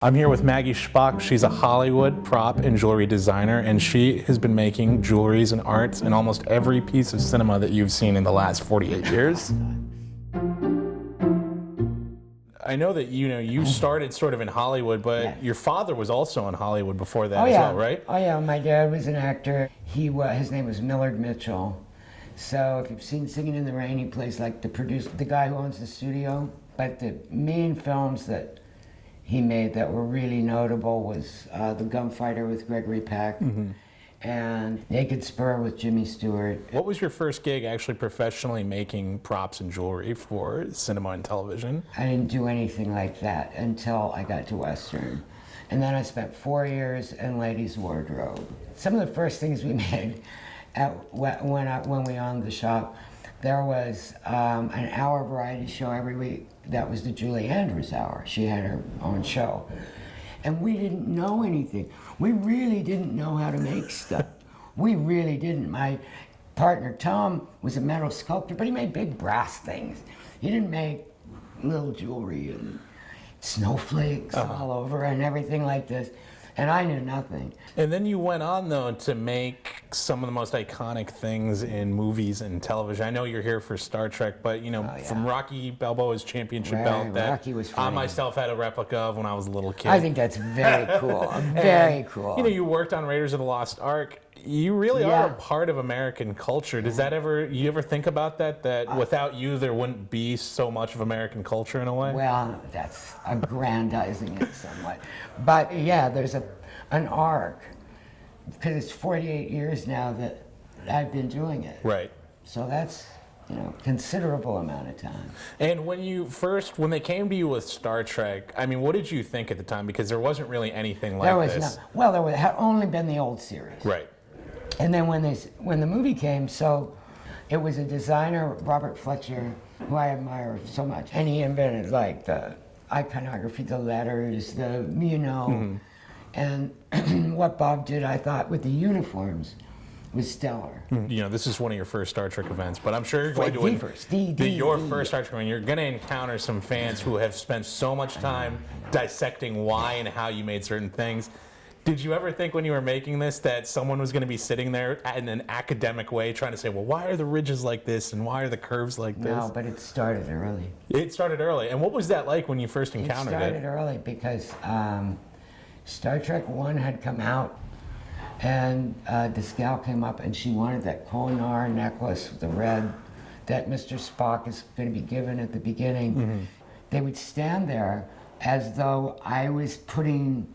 I'm here with Maggie Schpak. She's a Hollywood prop and jewelry designer, and she has been making jewelries and arts in almost every piece of cinema that you've seen in the last 48 years. I know that you started sort of in Hollywood, but your father was also in Hollywood before that as well, right? Oh yeah, my dad was an actor. His name was Millard Mitchell. So if you've seen Singing in the Rain, he plays like the guy who owns the studio. But the main films that he made that were really notable was The Gunfighter with Gregory Peck and Naked Spur with Jimmy Stewart. What was your first gig actually professionally making props and jewelry for cinema and television? I didn't do anything like that until I got to Western. And then I spent 4 years in ladies' wardrobe. Some of the first things we made when we owned the shop, there was an hour variety show every week. That was the Julie Andrews hour. She had her own show. And we didn't know anything. We really didn't know how to make stuff. We really didn't. My partner, Tom, was a metal sculptor, but he made big brass things. He didn't make little jewelry and snowflakes all over and everything like this. And I knew nothing. And then you went on, though, to make some of the most iconic things in movies and television. I know you're here for Star Trek, but, from Rocky Balboa's championship belt that Rocky was I myself had a replica of when I was a little kid. I think that's very cool, very cool. You worked on Raiders of the Lost Ark. You really are a part of American culture. Does that you ever think about that without you there wouldn't be so much of American culture in a way? Well, that's aggrandizing it somewhat. But yeah, there's an arc, because it's 48 years now that I've been doing it. Right. So that's, considerable amount of time. And when they came to you with Star Trek, I mean, what did you think at the time? Because there wasn't really anything like this. There had only been the old series. Right. And then when the movie came, so it was a designer, Robert Fletcher, who I admire so much. And he invented like the iconography, the letters, and what Bob did, I thought, with the uniforms was stellar. This is one of your first Star Trek events, but I'm sure you're going your to first Star Trek event. You're going to encounter some fans who have spent so much time dissecting why and how you made certain things. Did you ever think when you were making this that someone was going to be sitting there in an academic way trying to say, well, why are the ridges like this and why are the curves like this? No, but it started early. It started early. And what was that like when you first encountered it? It started early because Star Trek 1 had come out, and this gal came up and she wanted that Koh-i-Noor necklace with the red that Mr. Spock is going to be given at the beginning. They would stand there as though I was putting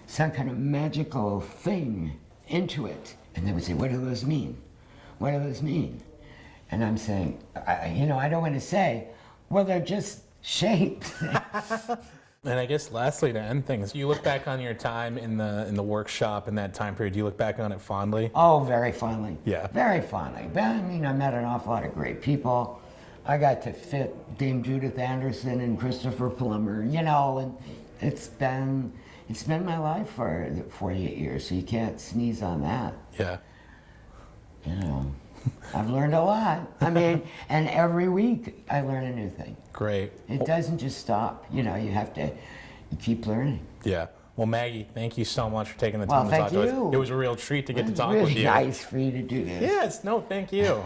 some kind of magical thing into it. And they would say, what do those mean? What do those mean? And I'm saying, I don't want to say, well, they're just shapes. And I guess lastly, to end things, you look back on your time in the workshop in that time period, do you look back on it fondly? Oh, very fondly. Yeah. Very fondly. But, I met an awful lot of great people. I got to fit Dame Judith Anderson and Christopher Plummer, and it's been my life for 48 years, so you can't sneeze on that. Yeah. I've learned a lot. And every week I learn a new thing. Great. It doesn't just stop. You keep learning. Yeah. Well, Maggie, thank you so much for taking the time to talk to us. It was a real treat to get to talk with you. It's really nice for you to do this. Yes. No, thank you.